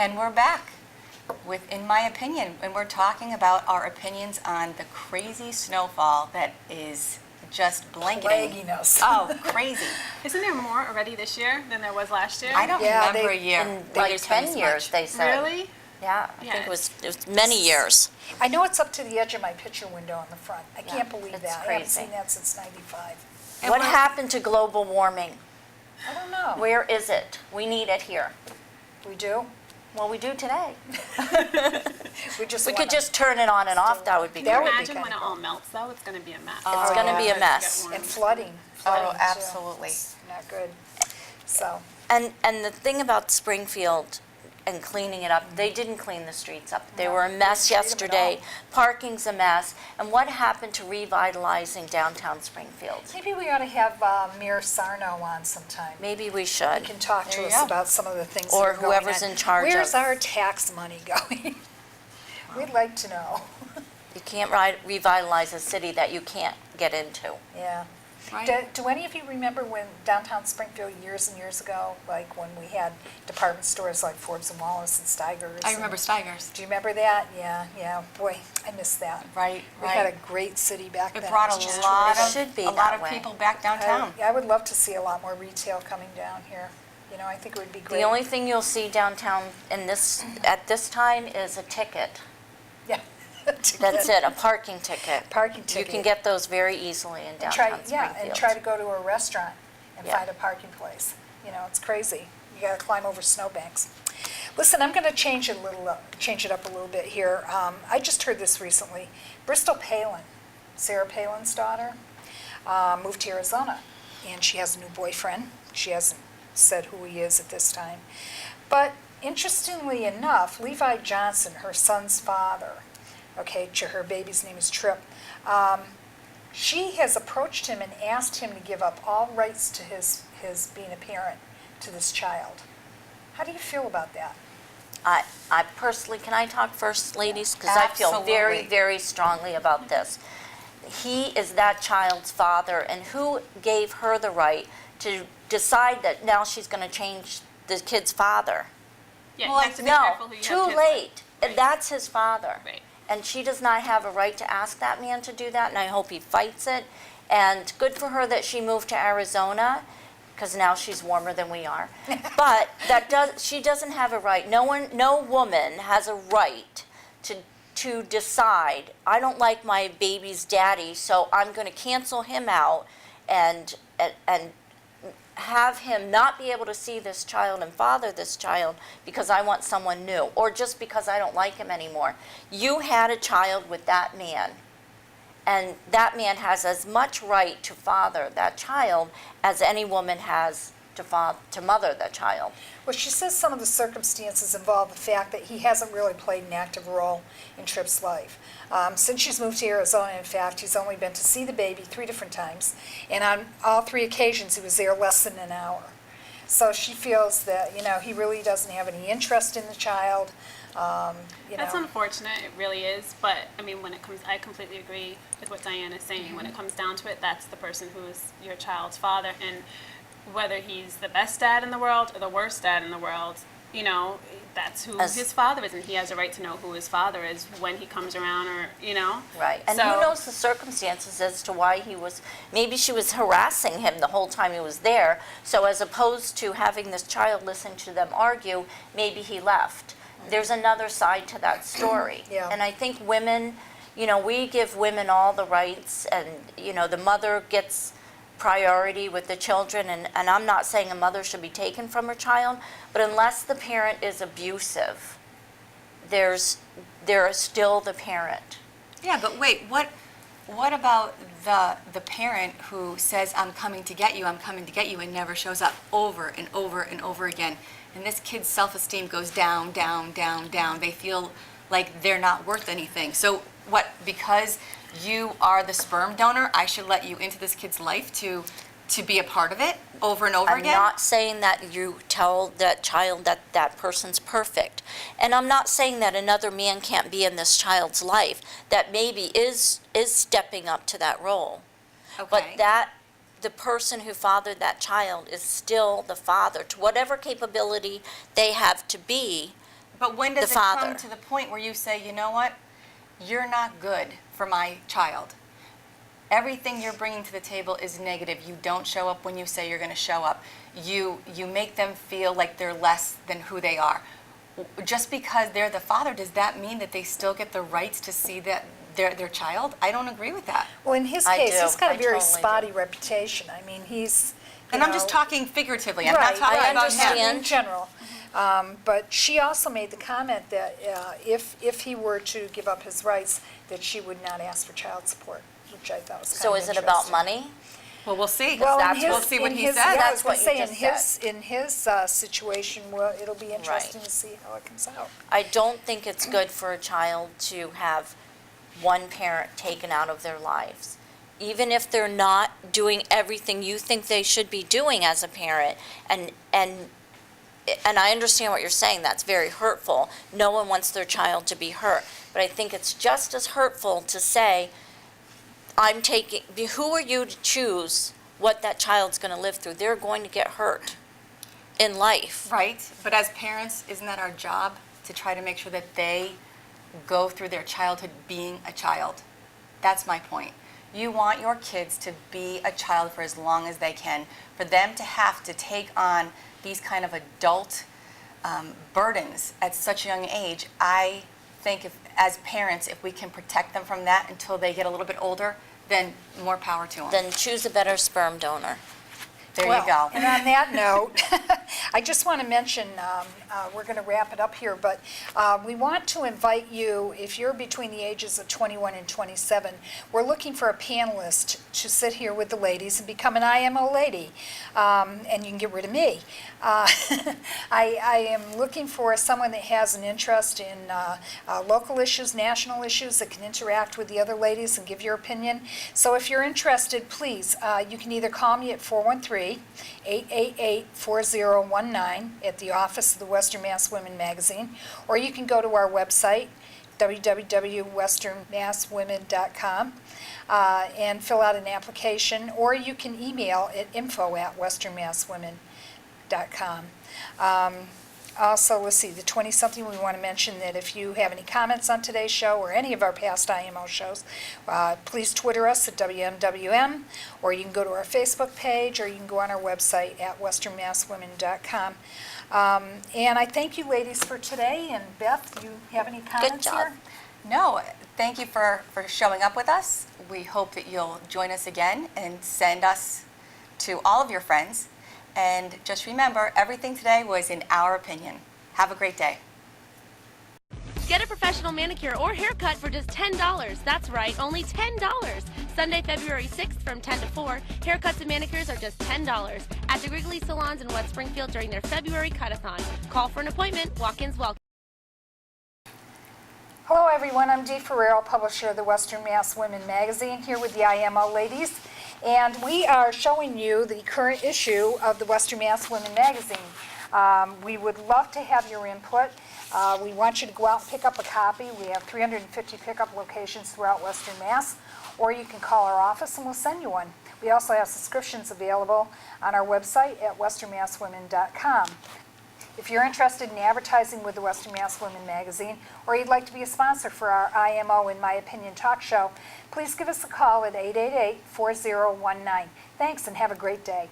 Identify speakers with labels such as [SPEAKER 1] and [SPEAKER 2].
[SPEAKER 1] And we're back with In My Opinion, and we're talking about our opinions on the crazy snowfall that is just blanketing.
[SPEAKER 2] Plaguing us.
[SPEAKER 1] Oh, crazy.
[SPEAKER 3] Isn't there more already this year than there was last year?
[SPEAKER 1] I don't
[SPEAKER 2] Yeah,
[SPEAKER 1] remember a year.
[SPEAKER 4] In
[SPEAKER 1] that
[SPEAKER 4] like
[SPEAKER 1] there's been
[SPEAKER 4] 10
[SPEAKER 1] this
[SPEAKER 4] years,
[SPEAKER 1] much.
[SPEAKER 4] they said.
[SPEAKER 3] Really?
[SPEAKER 4] Yeah, I
[SPEAKER 3] Yeah,
[SPEAKER 4] think it was many years.
[SPEAKER 2] I know it's up to the edge of my picture window on the front. I can't believe
[SPEAKER 4] it's
[SPEAKER 2] that. I haven't
[SPEAKER 4] crazy.
[SPEAKER 2] seen that since '95.
[SPEAKER 1] And
[SPEAKER 4] What
[SPEAKER 1] we're-
[SPEAKER 4] happened to global warming?
[SPEAKER 2] I don't know.
[SPEAKER 4] Where is it? We need it here.
[SPEAKER 2] We do?
[SPEAKER 4] Well, we do today.
[SPEAKER 2] We just
[SPEAKER 4] We
[SPEAKER 2] wanna-
[SPEAKER 4] could just turn it on and off, that would be
[SPEAKER 3] Can you
[SPEAKER 2] That
[SPEAKER 4] great.
[SPEAKER 2] would be
[SPEAKER 3] imagine when
[SPEAKER 2] kinda
[SPEAKER 3] it
[SPEAKER 2] cool.
[SPEAKER 3] all melts, though? It's going to be a mess.
[SPEAKER 4] It's going to be a mess.
[SPEAKER 2] And flooding.
[SPEAKER 1] Oh,
[SPEAKER 2] Flooding, too.
[SPEAKER 1] absolutely.
[SPEAKER 2] It's not good. So,
[SPEAKER 4] And the thing about Springfield and cleaning it up, they didn't clean the streets up. They
[SPEAKER 2] No,
[SPEAKER 4] were a
[SPEAKER 2] they
[SPEAKER 4] mess
[SPEAKER 2] didn't treat 'em at
[SPEAKER 4] yesterday. Parking's a mess. And what happened to revitalizing downtown Springfield?
[SPEAKER 2] maybe we ought to have Mayor Sarno on sometime.
[SPEAKER 4] Maybe we
[SPEAKER 2] He
[SPEAKER 4] should.
[SPEAKER 2] can talk
[SPEAKER 1] There
[SPEAKER 2] to
[SPEAKER 1] you
[SPEAKER 2] us
[SPEAKER 1] go.
[SPEAKER 2] about some of the things
[SPEAKER 4] Or
[SPEAKER 2] that are going on.
[SPEAKER 4] whoever's in charge
[SPEAKER 2] Where's
[SPEAKER 4] of-
[SPEAKER 2] our tax money going? We'd like to know.
[SPEAKER 4] You can't revitalize a city that you can't get into.
[SPEAKER 2] Yeah.
[SPEAKER 1] Right.
[SPEAKER 2] Do any of you remember when downtown Springfield years and years ago, like when we had department stores like Forbes and Wallace and Steiger's?
[SPEAKER 1] I remember Steiger's.
[SPEAKER 2] Do you remember that? Yeah. Boy, I miss that.
[SPEAKER 1] Right,
[SPEAKER 2] We had a
[SPEAKER 1] right.
[SPEAKER 2] great city back then.
[SPEAKER 1] It brought
[SPEAKER 2] was just
[SPEAKER 1] a lot
[SPEAKER 2] terrific.
[SPEAKER 1] of,
[SPEAKER 4] Should be
[SPEAKER 1] a lot
[SPEAKER 4] that
[SPEAKER 1] of
[SPEAKER 4] way.
[SPEAKER 1] people back downtown.
[SPEAKER 2] I would love to see a lot more retail coming down here. You know, I think it would be great.
[SPEAKER 4] The only thing you'll see downtown at this time is a ticket.
[SPEAKER 2] Yeah.
[SPEAKER 4] That's it, a parking ticket.
[SPEAKER 2] Parking
[SPEAKER 4] You
[SPEAKER 2] ticket.
[SPEAKER 4] can get those very easily in
[SPEAKER 2] And try,
[SPEAKER 4] downtown
[SPEAKER 2] yeah, and
[SPEAKER 4] Springfield.
[SPEAKER 2] try to go to a restaurant and
[SPEAKER 4] Yeah.
[SPEAKER 2] find a parking place. You know, it's crazy. You gotta climb over snowbanks. Listen, I'm gonna change it up a little bit here. I just heard this recently. Bristol Palin, Sarah Palin's daughter, moved to Arizona, and she has a new boyfriend. She hasn't said who he is at this time. But interestingly enough, Levi Johnson, her son's father, okay, her baby's name is Tripp, she has approached him and asked him to give up all rights to his being a parent to this child. How do you feel about that?
[SPEAKER 4] I personally, can I talk first, ladies? Because I feel very,
[SPEAKER 1] Absolutely.
[SPEAKER 4] very strongly about this. He is that child's father, and who gave her the right to decide that now she's going to change the kid's father?
[SPEAKER 3] Yeah,
[SPEAKER 1] Well,
[SPEAKER 3] you have to be
[SPEAKER 4] No,
[SPEAKER 3] careful who you have
[SPEAKER 4] too
[SPEAKER 3] kids
[SPEAKER 4] late.
[SPEAKER 3] with. Right.
[SPEAKER 4] That's his father.
[SPEAKER 3] Right.
[SPEAKER 4] And she does not have a right to ask that man to do that, and I hope he fights it. And good for her that she moved to Arizona, because now she's warmer than we are. But she doesn't have a right. No woman has a right to decide, I don't like my baby's daddy, so I'm going to cancel him out and have him not be able to see this child and father this child because I want someone new, or just because I don't like him anymore. You had a child with that man, and that man has as much right to father that child as any woman has to mother that child.
[SPEAKER 2] Well, she says some of the circumstances involve the fact that he hasn't really played an active role in Tripp's life. Since she's moved to Arizona, in fact, he's only been to see the baby 3 different times, and on all 3 occasions he was there less than an hour. So she feels that, you know, he really doesn't have any interest in the child.
[SPEAKER 3] That's unfortunate, it really is, but I mean, I completely agree with what Diane is saying. When it comes down to it, that's the person who is your child's father, and whether he's the best dad in the world or the worst dad in the world, you know, that's who his father is, and he has a right to know who his father is when he comes around, or, you know.
[SPEAKER 4] Right, and who knows the circumstances as to why maybe she was harassing him the whole time he was there, so as opposed to having this child listen to them argue, maybe he left. There's another side to that story.
[SPEAKER 2] Yeah.
[SPEAKER 4] And I think women, you know, we give women all the rights, and, you know, the mother gets priority with the children, and I'm not saying a mother should be taken from her child, but unless the parent is abusive, there is still the parent.
[SPEAKER 1] Yeah, but wait, what about the parent who says, I'm coming to get you, and never shows up over and over and over again? And this kid's self-esteem goes down, down, down, down. They feel like they're not worth anything. So what, because you are the sperm donor, I should let you into this kid's life to be a part of it over and over again?
[SPEAKER 4] I'm not saying that you tell that child that that person's perfect. And I'm not saying that another man can't be in this child's life that maybe is stepping up to that role.
[SPEAKER 1] Okay.
[SPEAKER 4] But the person who fathered that child is still the father to whatever capability they have to be.
[SPEAKER 1] But when does
[SPEAKER 4] the
[SPEAKER 1] it come
[SPEAKER 4] father.
[SPEAKER 1] to the point where you say, you know what, you're not good for my child? Everything you're bringing to the table is negative. You don't show up when you say you're going to show up. You make them feel like they're less than who they are. Just because they're the father, does that mean that they still get the rights to see that their child? I don't agree with that.
[SPEAKER 2] Well, in his
[SPEAKER 4] I
[SPEAKER 2] case,
[SPEAKER 4] do.
[SPEAKER 2] he's got a
[SPEAKER 4] I
[SPEAKER 2] very
[SPEAKER 4] totally do.
[SPEAKER 2] spotty reputation. I mean, he's, you
[SPEAKER 1] And I'm just
[SPEAKER 2] know,
[SPEAKER 1] talking figuratively. I'm not
[SPEAKER 2] Right,
[SPEAKER 1] talking
[SPEAKER 4] I
[SPEAKER 1] about him.
[SPEAKER 4] understand.
[SPEAKER 2] in general. But she also made the comment that if he were to give up his rights, that she would not ask for child support, which I thought was kind
[SPEAKER 4] So
[SPEAKER 2] of
[SPEAKER 4] is it about
[SPEAKER 2] interesting.
[SPEAKER 4] money?
[SPEAKER 1] Well, we'll see.
[SPEAKER 2] Well, in
[SPEAKER 4] That's
[SPEAKER 2] his-
[SPEAKER 1] we'll see what
[SPEAKER 2] in
[SPEAKER 1] he
[SPEAKER 2] his-
[SPEAKER 1] says.
[SPEAKER 2] Yeah, I was
[SPEAKER 4] That's
[SPEAKER 2] going
[SPEAKER 4] what
[SPEAKER 2] to
[SPEAKER 4] you
[SPEAKER 2] say,
[SPEAKER 4] just
[SPEAKER 2] in his situation, well, it'll be interesting to see how it comes out.
[SPEAKER 4] I don't think it's good for a child to have one parent taken out of their lives. Even if they're not doing everything you think they should be doing as a parent, and I understand what you're saying, that's very hurtful. No one wants their child to be hurt. But I think it's just as hurtful to say, who are you to choose what that child's going to live through? They're going to get hurt in life.
[SPEAKER 1] Right, but as parents, isn't that our job to try to make sure that they go through their childhood being a child? That's my point. You want your kids to be a child for as long as they can. For them to have to take on these kind of adult burdens at such a young age, I think as parents, if we can protect them from that until they get a little bit older, then more power to them.
[SPEAKER 4] Then choose a better sperm donor.
[SPEAKER 1] There
[SPEAKER 2] Well,
[SPEAKER 1] you go.
[SPEAKER 2] And on that note, I just want to mention, we're going to wrap it up here, but we want to invite you, if you're between the ages of 21 and 27, we're looking for a panelist to sit here with the ladies and become an IMO lady, and you can get rid of me. I am looking for someone that has an interest in local issues, national issues, that can interact with the other ladies and give your opinion. So if you're interested, please, you can either call me at 413-888-4019 at the office of the Western Mass Women magazine, or you can go to our website, www.westernmasswomen.com, and fill out an application, or you can email at info@westernmasswomen.com. Also, let's see, the 20-something, we want to mention that if you have any comments on today's show or any of our past IMO shows, please Twitter us at WMWM, or you can go to our Facebook page, or you can go on our website at westernmasswomen.com. And I thank you ladies for today, and Beth, do you have any comments
[SPEAKER 4] job.
[SPEAKER 2] here?
[SPEAKER 1] No, thank you for showing up with us. We hope that you'll join us again and send us to all of your friends. And just remember, everything today was in our opinion. Have a great day.
[SPEAKER 5] Get a professional manicure or haircut for just $10. That's right, only $10. Sunday, February 6th from 10 to 4, haircuts and manicures are just $10 at the Wrigley Salons in West Springfield during their February cut-a-thon. Call for an appointment. Walk-ins welcome.
[SPEAKER 2] Hello everyone, I'm Dee Ferrero, publisher of the Western Mass Women magazine, here with the IMO ladies. And we are showing you the current issue of the Western Mass Women magazine. We would love to have your input. We want you to go out and pick up a copy. We have 350 pickup locations throughout Western Mass, or you can call our office and we'll send you one. We also have subscriptions available on our website at westernmasswomen.com. If you're interested in advertising with the Western Mass Women magazine, or you'd like to be a sponsor for our IMO In My Opinion talk show, please give us a call at 888-4019. Thanks and have a great day.